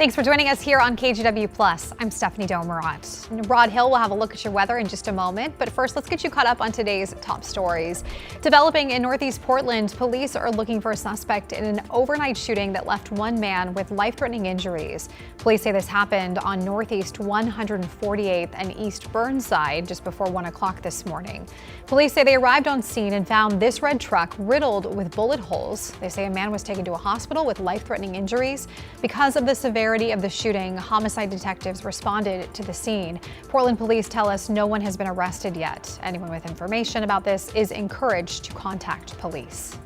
Thanks for joining us here on KGW Plus. I'm Stephanie Domerat. Rod Hill will have a look at your weather in just a moment, but first let's get you caught up on today's top stories. Developing in Northeast Portland, police are looking for a suspect in an overnight shooting that left one man with life-threatening injuries. Police say this happened on Northeast 148th and East Burnside just before 1 o'clock this morning. Police say they arrived on scene and found this red truck riddled with bullet holes. They say a man was taken to a hospital with life-threatening injuries. Because of the severity of the shooting, homicide detectives responded to the scene. Portland police tell us no one has been arrested yet. Anyone with information about this is encouraged to contact police.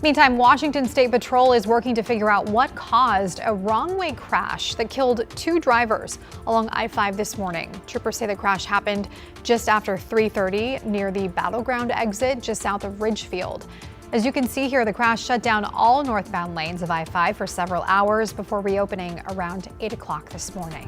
Meantime, Washington State Patrol is working to figure out what caused a wrong-way crash that killed two drivers along I-5 this morning. Troopers say the crash happened just after 3:30 near the Battleground exit just south of Ridgefield. As you can see here, the crash shut down all northbound lanes of I-5 for several hours before reopening around 8 o'clock this morning.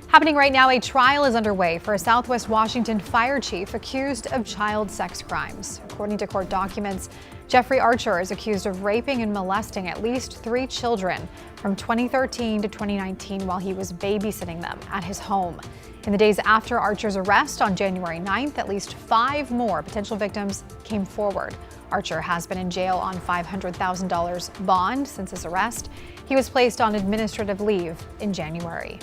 Happening right now, a trial is underway for a Southwest Washington fire chief accused of child sex crimes. According to court documents, Jeffrey Archer is accused of raping and molesting at least 3 children from 2013 to 2019 while he was babysitting them at his home. In the days after Archer's arrest on January 9th, at least 5 more potential victims came forward. Archer has been in jail on $500,000 bond since his arrest. He was placed on administrative leave in January.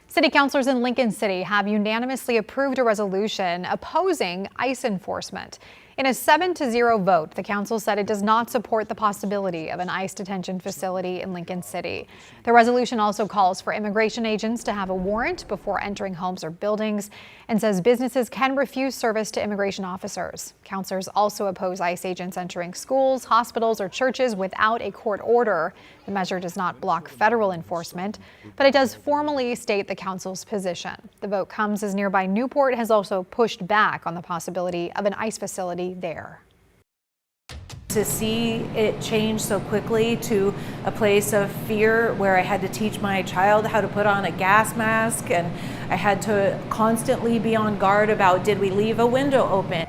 City councilors in Lincoln City have unanimously approved a resolution opposing ICE enforcement. In a 7-0 vote, the council said it does not support the possibility of an ICE detention facility in Lincoln City. The resolution also calls for immigration agents to have a warrant before entering homes or buildings and says businesses can refuse service to immigration officers. Councilors also oppose ICE agents entering schools, hospitals, or churches without a court order. The measure does not block federal enforcement, but it does formally state the council's position. The vote comes as nearby Newport has also pushed back on the possibility of an ICE facility there. To see it change so quickly to a place of fear where I had to teach my child how to put on a gas mask and I had to constantly be on guard about, did we leave a window open?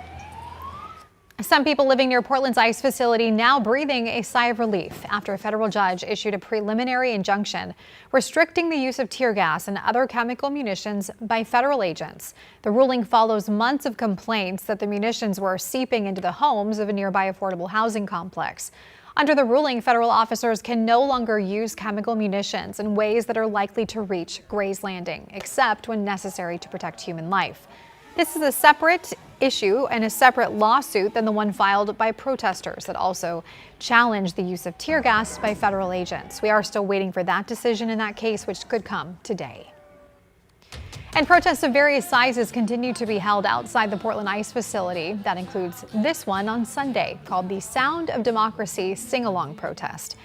Some people living near Portland's ICE facility now breathing a sigh of relief after a federal judge issued a preliminary injunction restricting the use of tear gas and other chemical munitions by federal agents. The ruling follows months of complaints that the munitions were seeping into the homes of a nearby affordable housing complex. Under the ruling, federal officers can no longer use chemical munitions in ways that are likely to reach Gray's Landing, except when necessary to protect human life. This is a separate issue and a separate lawsuit than the one filed by protesters that also challenged the use of tear gas by federal agents. We are still waiting for that decision in that case, which could come today. And protests of various sizes continue to be held outside the Portland ICE facility. That includes this one on Sunday, called the Sound of Democracy Sing-Along Protest.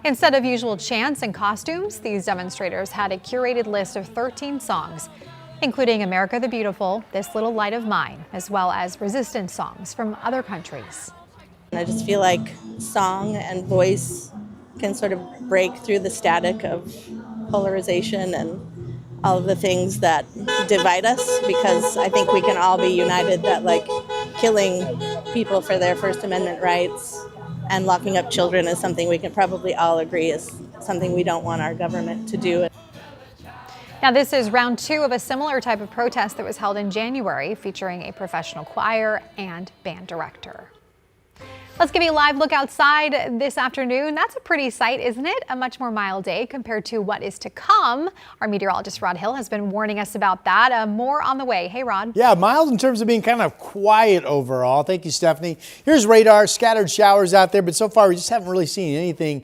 Instead of usual chants and costumes, these demonstrators had a curated list of 13 songs, including America the Beautiful, This Little Light of Mine, as well as resistance songs from other countries. I just feel like song and voice can sort of break through the static of polarization and all of the things that divide us, because I think we can all be united that like killing people for their First Amendment rights and locking up children is something we can probably all agree is something we don't want our government to do. Now, this is round 2 of a similar type of protest that was held in January, featuring a professional choir and band director. Let's give you a live look outside this afternoon. That's a pretty sight, isn't it? A much more mild day compared to what is to come. Our meteorologist Rod Hill has been warning us about that. More on the way. Hey, Rod. Yeah, mild in terms of being kind of quiet overall. Thank you, Stephanie. Here's radar, scattered showers out there, but so far we just haven't really seen anything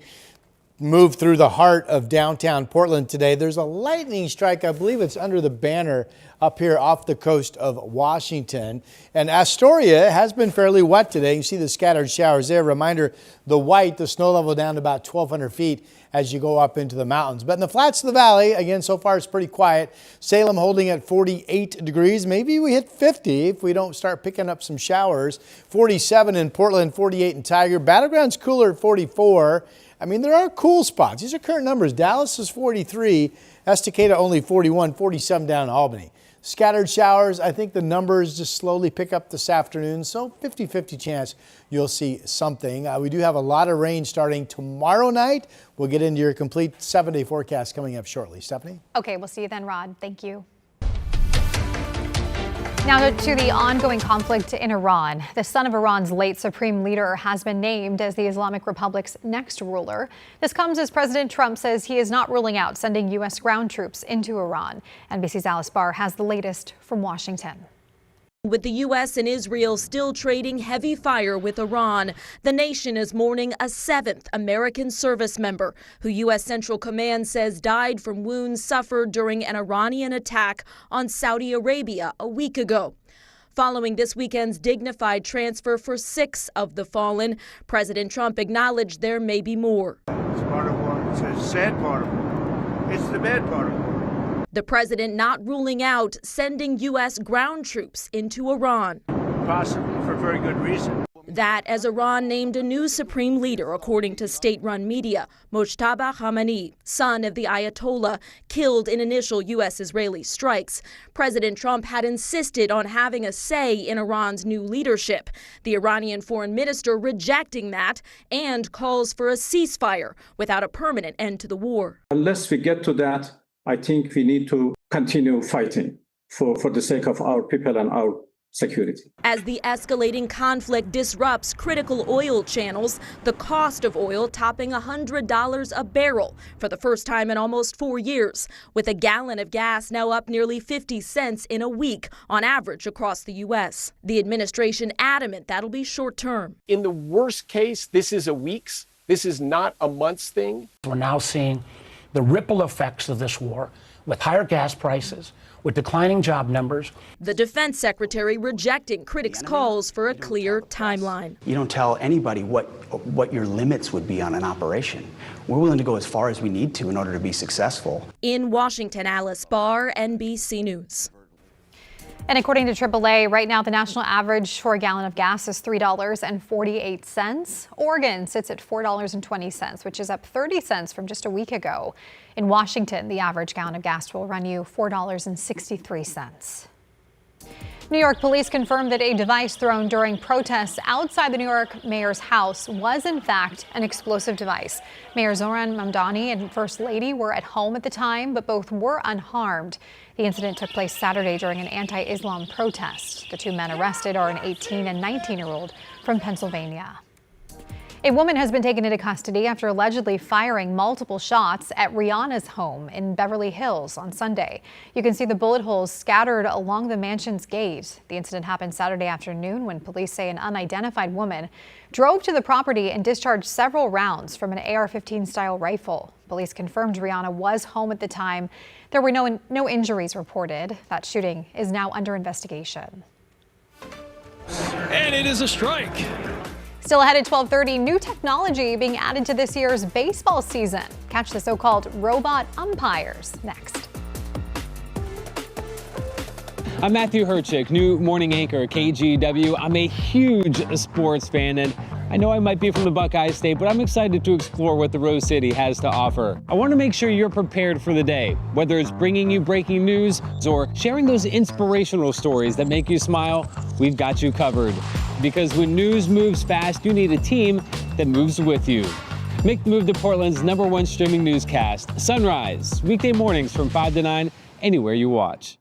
move through the heart of downtown Portland today. There's a lightning strike. I believe it's under the banner up here off the coast of Washington. And Astoria has been fairly wet today. You see the scattered showers there. Reminder, the snow level down to about 1,200 feet as you go up into the mountains. But in the flats of the valley, again, so far it's pretty quiet. Salem holding at 48 degrees. Maybe we hit 50 if we don't start picking up some showers. 47 in Portland, 48 in Tiger. Battleground's cooler at 44. I mean, there are cool spots. These are current numbers. Dallas is 43, Estacada only 41, 47 down in Albany. Scattered showers. I think the numbers just slowly pick up this afternoon. So 50-50 chance you'll see something. We do have a lot of rain starting tomorrow night. We'll get into your complete 7-day forecast coming up shortly. Stephanie? Okay, we'll see you then, Rod. Thank you. Now to the ongoing conflict in Iran. The son of Iran's late supreme leader has been named as the Islamic Republic's next ruler. This comes as President Trump says he is not ruling out sending U.S. ground troops into Iran. NBC's Alice Barr has the latest from Washington. With the U.S. and Israel still trading heavy fire with Iran, the nation is mourning a 7th American service member who U.S. Central Command says died from wounds suffered during an Iranian attack on Saudi Arabia a week ago. Following this weekend's dignified transfer for 6 of the fallen, President Trump acknowledged there may be more. It's part of war. It's a sad part of war. It's the bad part of war. The president not ruling out sending U.S. ground troops into Iran. Possibly, for very good reason. That as Iran named a new supreme leader, according to state-run media, Mojtaba Khamenei, son of the Ayatollah, killed in initial U.S.-Israeli strikes. President Trump had insisted on having a say in Iran's new leadership. The Iranian foreign minister rejecting that and calls for a ceasefire without a permanent end to the war. Unless we get to that, I think we need to continue fighting for the sake of our people and our security. As the escalating conflict disrupts critical oil channels, the cost of oil topping $100 a barrel for the first time in almost 4 years, with a gallon of gas now up nearly 50 cents in a week on average across the U.S. The administration adamant that'll be short term. In the worst case, this is a week's. This is not a month's thing. We're now seeing the ripple effects of this war with higher gas prices, with declining job numbers. The defense secretary rejecting critics' calls for a clear timeline. You don't tell anybody what your limits would be on an operation. We're willing to go as far as we need to in order to be successful. In Washington, Alice Barr, NBC News. And according to AAA, right now the national average for a gallon of gas is $3.48. Oregon sits at $4.20, which is up 30 cents from just a week ago. In Washington, the average gallon of gas will run you $4.63. New York police confirmed that a device thrown during protests outside the New York mayor's house was in fact an explosive device. Mayor Zohran Mamdani and First Lady were at home at the time, but both were unharmed. The incident took place Saturday during an anti-Islam protest. The 2 men arrested are an 18 and 19-year-old from Pennsylvania. A woman has been taken into custody after allegedly firing multiple shots at Rihanna's home in Beverly Hills on Sunday. You can see the bullet holes scattered along the mansion's gate. The incident happened Saturday afternoon when police say an unidentified woman drove to the property and discharged several rounds from an AR-15 style rifle. Police confirmed Rihanna was home at the time. There were no injuries reported. That shooting is now under investigation. And it is a strike. Still ahead at 12:30, new technology being added to this year's baseball season. Catch the so-called robot umpires next. I'm Matthew Herchick, new morning anchor at KGW. I'm a huge sports fan, and I know I might be from the Buckeye State, but I'm excited to explore what the Rose City has to offer. I want to make sure you're prepared for the day, whether it's bringing you breaking news or sharing those inspirational stories that make you smile. We've got you covered. Because when news moves fast, you need a team that moves with you. Make the move to Portland's #1 streaming newscast, Sunrise, weekday mornings from 5 to 9, anywhere you watch.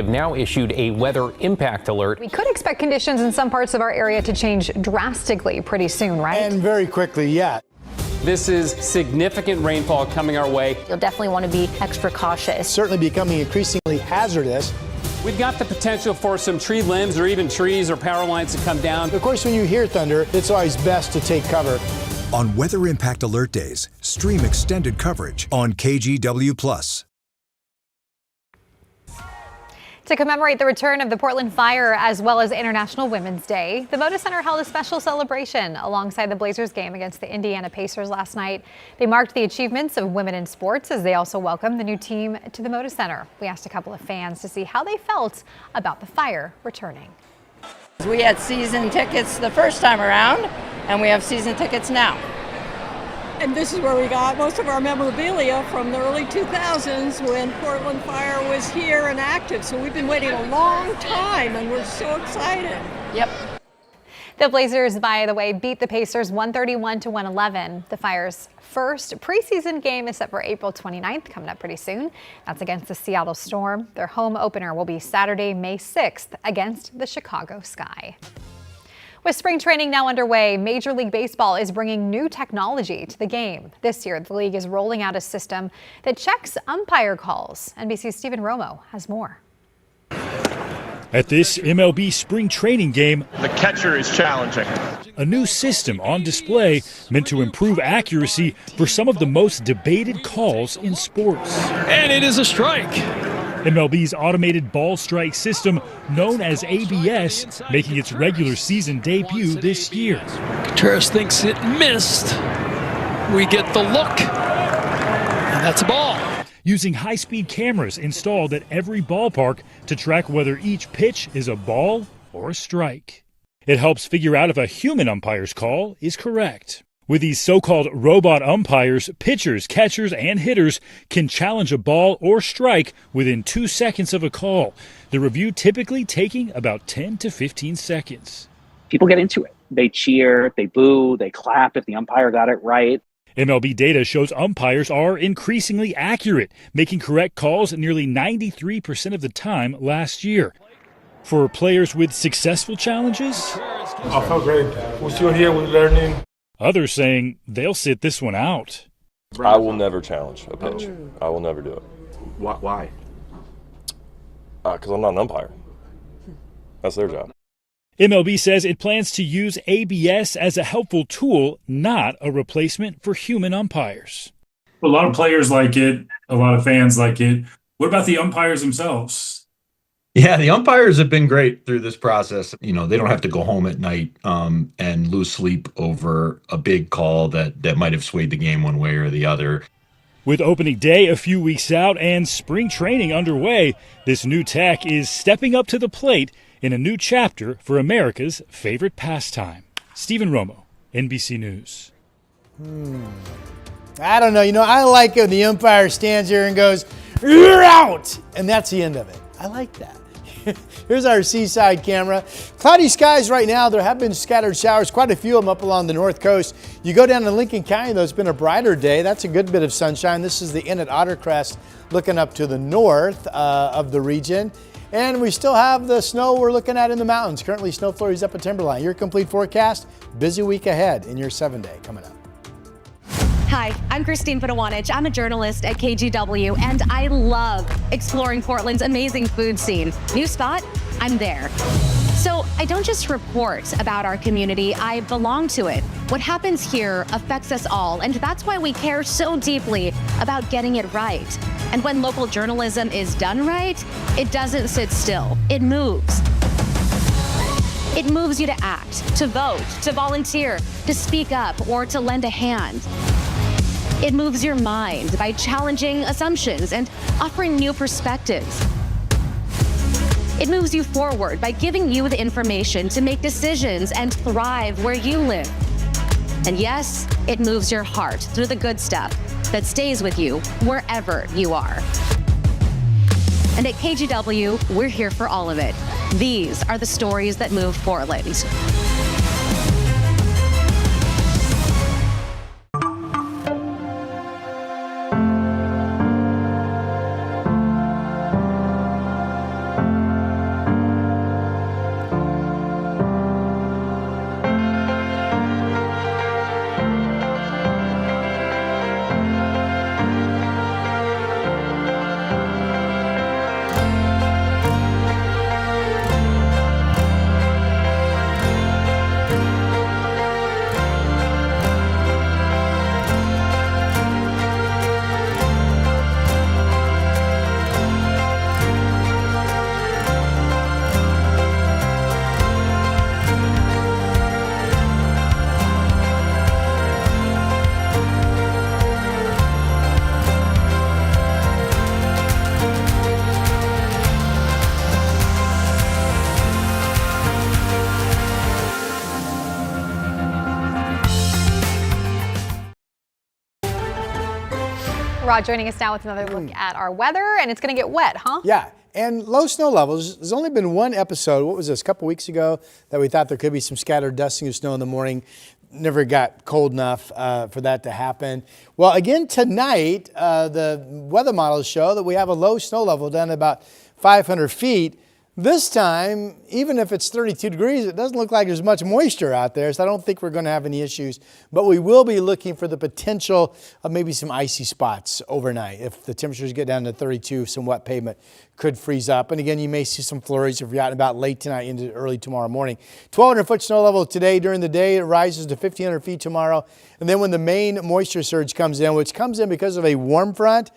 have now issued a weather impact alert. We could expect conditions in some parts of our area to change drastically pretty soon, right? And very quickly, yeah. This is significant rainfall coming our way. You'll definitely want to be extra cautious. Certainly becoming increasingly hazardous. We've got the potential for some tree limbs or even trees or power lines to come down. Of course, when you hear thunder, it's always best to take cover. On Weather Impact Alert Days, stream extended coverage on KGW+. To commemorate the return of the Portland Fire as well as International Women's Day, the Moda Center held a special celebration alongside the Blazers game against the Indiana Pacers last night. They marked the achievements of women in sports as they also welcomed the new team to the Moda Center. We asked a couple of fans to see how they felt about the Fire returning. We had season tickets the first time around, and we have season tickets now. And this is where we got most of our memorabilia from the early 2000s when Portland Fire was here and active. So we've been waiting a long time, and we're so excited. Yep. The Blazers, by the way, beat the Pacers 131-111. The Fire's first preseason game is set for April 29th, coming up pretty soon. That's against the Seattle Storm. Their home opener will be Saturday, May 6th against the Chicago Sky. With spring training now underway, Major League Baseball is bringing new technology to the game. This year, the league is rolling out a system that checks umpire calls. NBC's Stephen Romo has more. At this MLB spring training game, the catcher is challenging. A new system on display meant to improve accuracy for some of the most debated calls in sports. And it is a strike. MLB's automated ball strike system, known as ABS, making its regular season debut this year. Contreras thinks it missed. We get the look, and that's a ball. Using high-speed cameras installed at every ballpark to track whether each pitch is a ball or a strike. It helps figure out if a human umpire's call is correct. With these so-called robot umpires, pitchers, catchers, and hitters can challenge a ball or strike within 2 seconds of a call. The review typically taking about 10 to 15 seconds. People get into it. They cheer, they boo, they clap if the umpire got it right. MLB data shows umpires are increasingly accurate, making correct calls nearly 93% of the time last year. For players with successful challenges, I feel great. We're still here, we're learning. Others saying they'll sit this one out. I will never challenge a pitch. I will never do it. Why? Because I'm not an umpire. That's their job. MLB says it plans to use ABS as a helpful tool, not a replacement for human umpires. A lot of players like it. A lot of fans like it. What about the umpires themselves? Yeah, the umpires have been great through this process. You know, they don't have to go home at night and lose sleep over a big call that might have swayed the game one way or the other. With opening day a few weeks out and spring training underway, this new tech is stepping up to the plate in a new chapter for America's favorite pastime. Stephen Romo, NBC News. I don't know. I like it when the umpire stands here and goes, "You're out!" And that's the end of it. I like that. Here's our seaside camera. Cloudy skies right now. There have been scattered showers, quite a few of them up along the north coast. You go down to Lincoln County, though, it's been a brighter day. That's a good bit of sunshine. This is the inn at Ottercrest looking up to the north of the region. And we still have the snow we're looking at in the mountains. Currently, snow flurries up at Timberline. Your complete forecast, busy week ahead in your 7-day coming up. Hi, I'm Christine Padawanich. I'm a journalist at KGW, and I love exploring Portland's amazing food scene. New spot? I'm there. So I don't just report about our community, I belong to it. What happens here affects us all, and that's why we care so deeply about getting it right. And when local journalism is done right, it doesn't sit still, it moves. It moves you to act, to vote, to volunteer, to speak up, or to lend a hand. It moves your mind by challenging assumptions and offering new perspectives. It moves you forward by giving you the information to make decisions and thrive where you live. And yes, it moves your heart through the good stuff that stays with you wherever you are. And at KGW, we're here for all of it. These are the stories that move Portland. Rod joining us now with another look at our weather, and it's going to get wet, huh? Yeah, and low snow levels. There's only been one episode, what was this, a couple weeks ago, that we thought there could be some scattered dusting of snow in the morning. Never got cold enough for that to happen. Well, again tonight, the weather models show that we have a low snow level down at about 500 feet. This time, even if it's 32 degrees, it doesn't look like there's much moisture out there, so I don't think we're going to have any issues. But we will be looking for the potential of maybe some icy spots overnight. If the temperatures get down to 32, some wet pavement could freeze up. And again, you may see some flurries if you're out and about late tonight into early tomorrow morning. 1,200-foot snow level today during the day. It rises to 1,500 feet tomorrow. And then when the main moisture surge comes in, which comes in because of a warm front,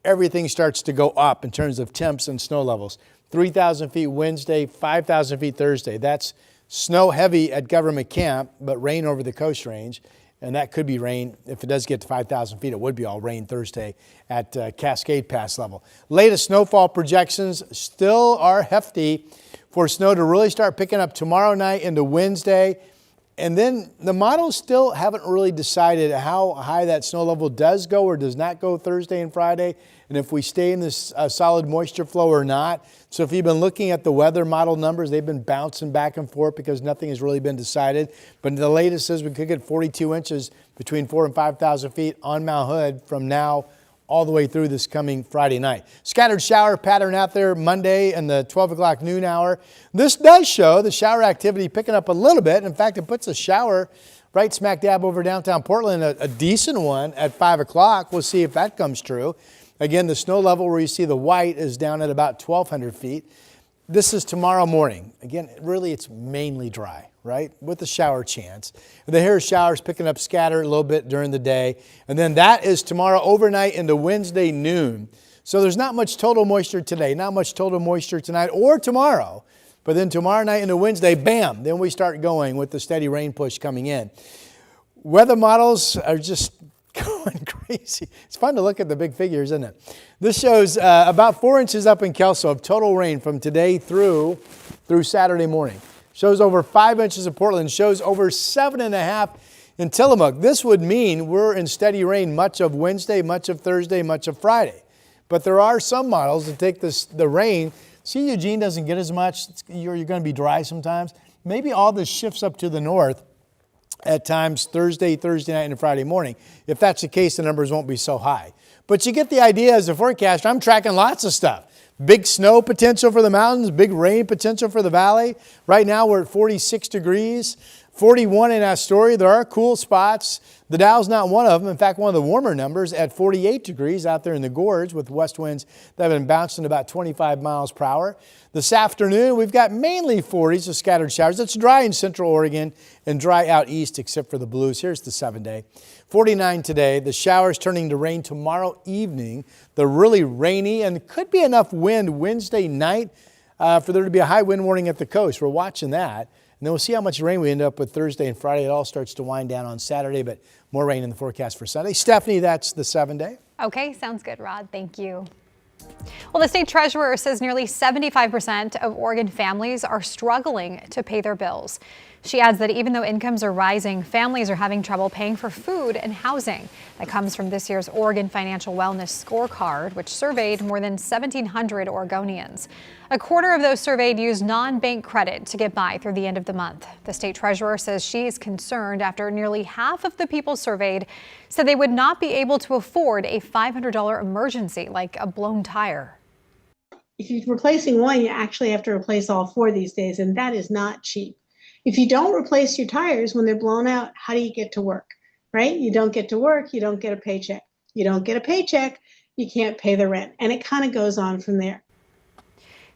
everything starts to go up in terms of temps and snow levels. 3,000 feet Wednesday, 5,000 feet Thursday. That's snow heavy at Government Camp, but rain over the Coast Range. And that could be rain. If it does get to 5,000 feet, it would be all rain Thursday at Cascade Pass level. Latest snowfall projections still are hefty for snow to really start picking up tomorrow night into Wednesday. And then the models still haven't really decided how high that snow level does go or does not go Thursday and Friday, and if we stay in this solid moisture flow or not. So if you've been looking at the weather model numbers, they've been bouncing back and forth because nothing has really been decided. But the latest says we could get 42 inches between 4,000 and 5,000 feet on Mount Hood from now all the way through this coming Friday night. Scattered shower pattern out there Monday and the 12 o'clock noon hour. This does show the shower activity picking up a little bit. In fact, it puts a shower right smack dab over downtown Portland, a decent one at 5 o'clock. We'll see if that comes true. Again, the snow level where you see the white is down at about 1,200 feet. This is tomorrow morning. Again, really it's mainly dry, right? With a shower chance. And then here's showers picking up scattered a little bit during the day. And then that is tomorrow overnight into Wednesday noon. So there's not much total moisture today, not much total moisture tonight or tomorrow. But then tomorrow night into Wednesday, bam, then we start going with the steady rain push coming in. Weather models are just going crazy. It's fun to look at the big figures, isn't it? This shows about 4 inches up in Kelso of total rain from today through Saturday morning. Shows over 5 inches in Portland, shows over 7.5 in Tillamook. This would mean we're in steady rain much of Wednesday, much of Thursday, much of Friday. But there are some models that take the rain. See, Eugene doesn't get as much. You're going to be dry sometimes. Maybe all this shifts up to the north at times Thursday night and Friday morning. If that's the case, the numbers won't be so high. But you get the idea as a forecaster. I'm tracking lots of stuff. Big snow potential for the mountains, big rain potential for the valley. Right now we're at 46 degrees, 41 in Astoria. There are cool spots. The Dow's not one of them. In fact, one of the warmer numbers at 48 degrees out there in the gorge with west winds that have been bouncing about 25 miles per hour. This afternoon, we've got mainly 40s of scattered showers. It's dry in central Oregon and dry out east except for the blues. Here's the 7-day. 49 today. The showers turning to rain tomorrow evening. The really rainy and could be enough wind Wednesday night for there to be a high wind warning at the coast. We're watching that. And then we'll see how much rain we end up with Thursday and Friday. It all starts to wind down on Saturday, but more rain in the forecast for Sunday. Stephanie, that's the 7-day. Okay, sounds good, Rod. Thank you. Well, the state treasurer says nearly 75% of Oregon families are struggling to pay their bills. She adds that even though incomes are rising, families are having trouble paying for food and housing. That comes from this year's Oregon Financial Wellness Scorecard, which surveyed more than 1,700 Oregonians. A quarter of those surveyed used non-bank credit to get by through the end of the month. The state treasurer says she is concerned after nearly half of the people surveyed said they would not be able to afford a $500 emergency like a blown tire. If you're replacing one, you actually have to replace all four these days, and that is not cheap. If you don't replace your tires when they're blown out, how do you get to work, right? You don't get to work, you don't get a paycheck. You don't get a paycheck, you can't pay the rent. And it kind of goes on from there.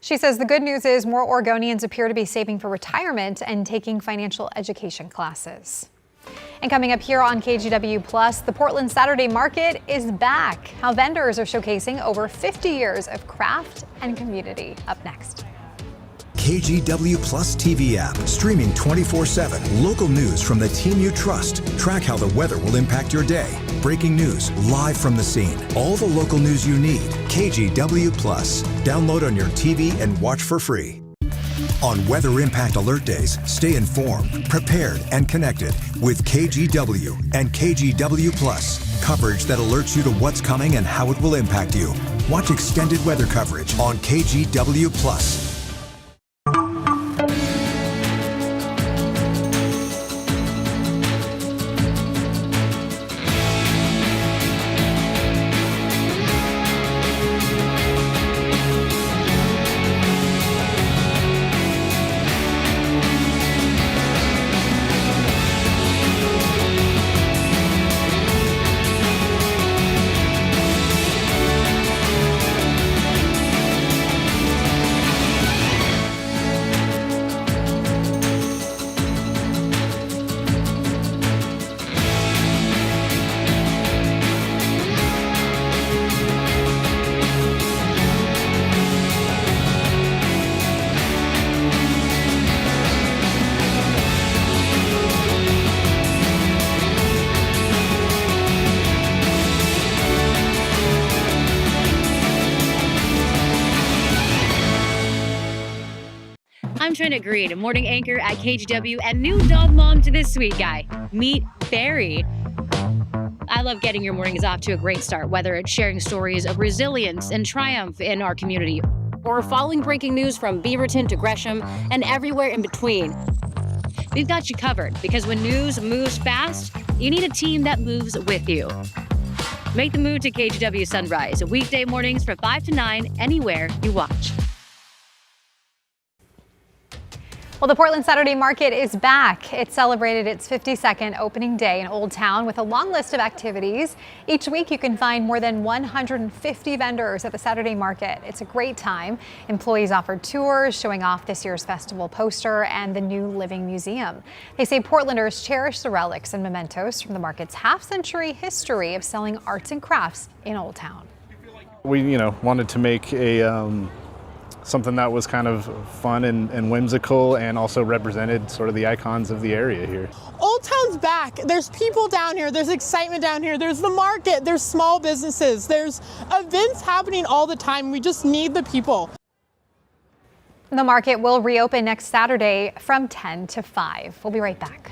She says the good news is more Oregonians appear to be saving for retirement and taking financial education classes. And coming up here on KGW Plus, the Portland Saturday Market is back. How vendors are showcasing over 50 years of craft and community. Up next. KGW Plus TV app, streaming 24/7. Local news from the team you trust. Track how the weather will impact your day. Breaking news live from the scene. All the local news you need. KGW Plus. Download on your TV and watch for free. On Weather Impact Alert Days, stay informed, prepared, and connected with KGW and KGW Plus. Coverage that alerts you to what's coming and how it will impact you. Watch extended weather coverage on KGW Plus. I'm Trina Green, morning anchor at KGW and new dog mom to this sweet guy. Meet Barry. I love getting your mornings off to a great start, whether it's sharing stories of resilience and triumph in our community, or following breaking news from Beaverton to Gresham and everywhere in between. We've got you covered, because when news moves fast, you need a team that moves with you. Make the move to KGW Sunrise, weekday mornings from 5 to 9, anywhere you watch. Well, the Portland Saturday Market is back. It celebrated its 52nd opening day in Old Town with a long list of activities. Each week you can find more than 150 vendors at the Saturday Market. It's a great time. Employees offered tours showing off this year's festival poster and the new Living Museum. They say Portlanders cherish the relics and mementos from the market's half-century history of selling arts and crafts in Old Town. We, wanted to make a something that was kind of fun and whimsical, and also represented sort of the icons of the area here. Old Town's back. There's people down here. There's excitement down here. There's the market. There's small businesses. There's events happening all the time. We just need the people. The market will reopen next Saturday from 10 to 5. We'll be right back.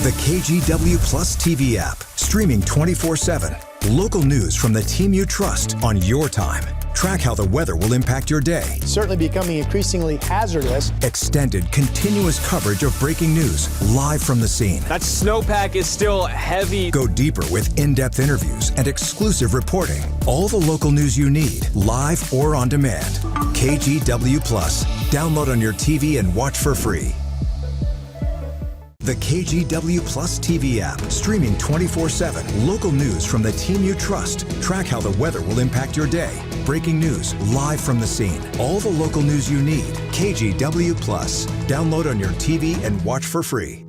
The KGW Plus TV app, streaming 24/7. Local news from the team you trust on your time. Track how the weather will impact your day. Certainly becoming increasingly hazardous. Extended, continuous coverage of breaking news live from the scene. That snowpack is still heavy. Go deeper with in-depth interviews and exclusive reporting. All the local news you need, live or on demand. KGW Plus. Download on your TV and watch for free. The KGW Plus TV app, streaming 24/7. Local news from the team you trust. Track how the weather will impact your day. Breaking news live from the scene. All the local news you need. KGW Plus. Download on your TV and watch for free.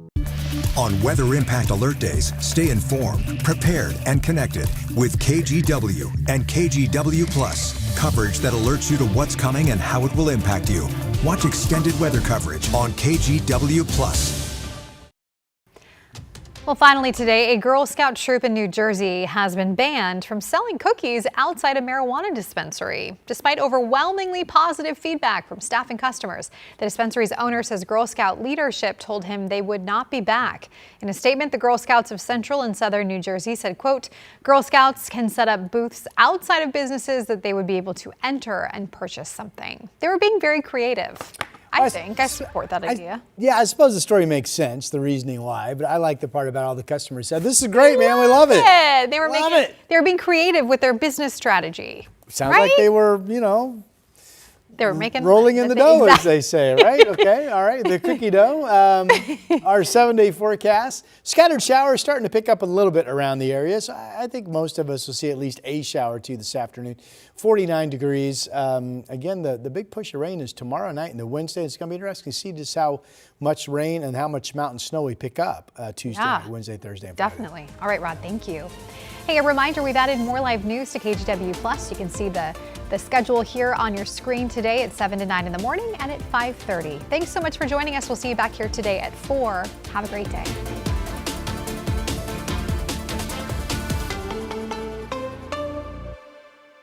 On Weather Impact Alert Days, stay informed, prepared, and connected with KGW and KGW Plus. Coverage that alerts you to what's coming and how it will impact you. Watch extended weather coverage on KGW Plus. Well, finally today, a Girl Scout troop in New Jersey has been banned from selling cookies outside a marijuana dispensary. Despite overwhelmingly positive feedback from staff and customers, the dispensary's owner says Girl Scout leadership told him they would not be back. In a statement, the Girl Scouts of Central and Southern New Jersey said, quote, Girl Scouts can set up booths outside of businesses that they would be able to enter and purchase something. They were being very creative. I support that idea. I suppose the story makes sense, the reasoning why, but I like the part about all the customers said, this is great, man, we love it. They were being creative with their business strategy. Sounds like they were, they were making rolling in the dough, as they say, right? Okay, all right, the cookie dough. Our 7-day forecast. Scattered showers starting to pick up a little bit around the area, so I think most of us will see at least a shower or two this afternoon. 49 degrees. Again, the big push of rain is tomorrow night and the Wednesday. It's going to be interesting to see just how much rain and how much mountain snow we pick up Tuesday, Wednesday, Thursday, and Friday. Definitely. All right, Rod, thank you. Hey, a reminder, we've added more live news to KGW Plus. You can see the schedule here on your screen today at 7 to 9 in the morning and at 5:30. Thanks so much for joining us. We'll see you back here today at 4. Have a great day.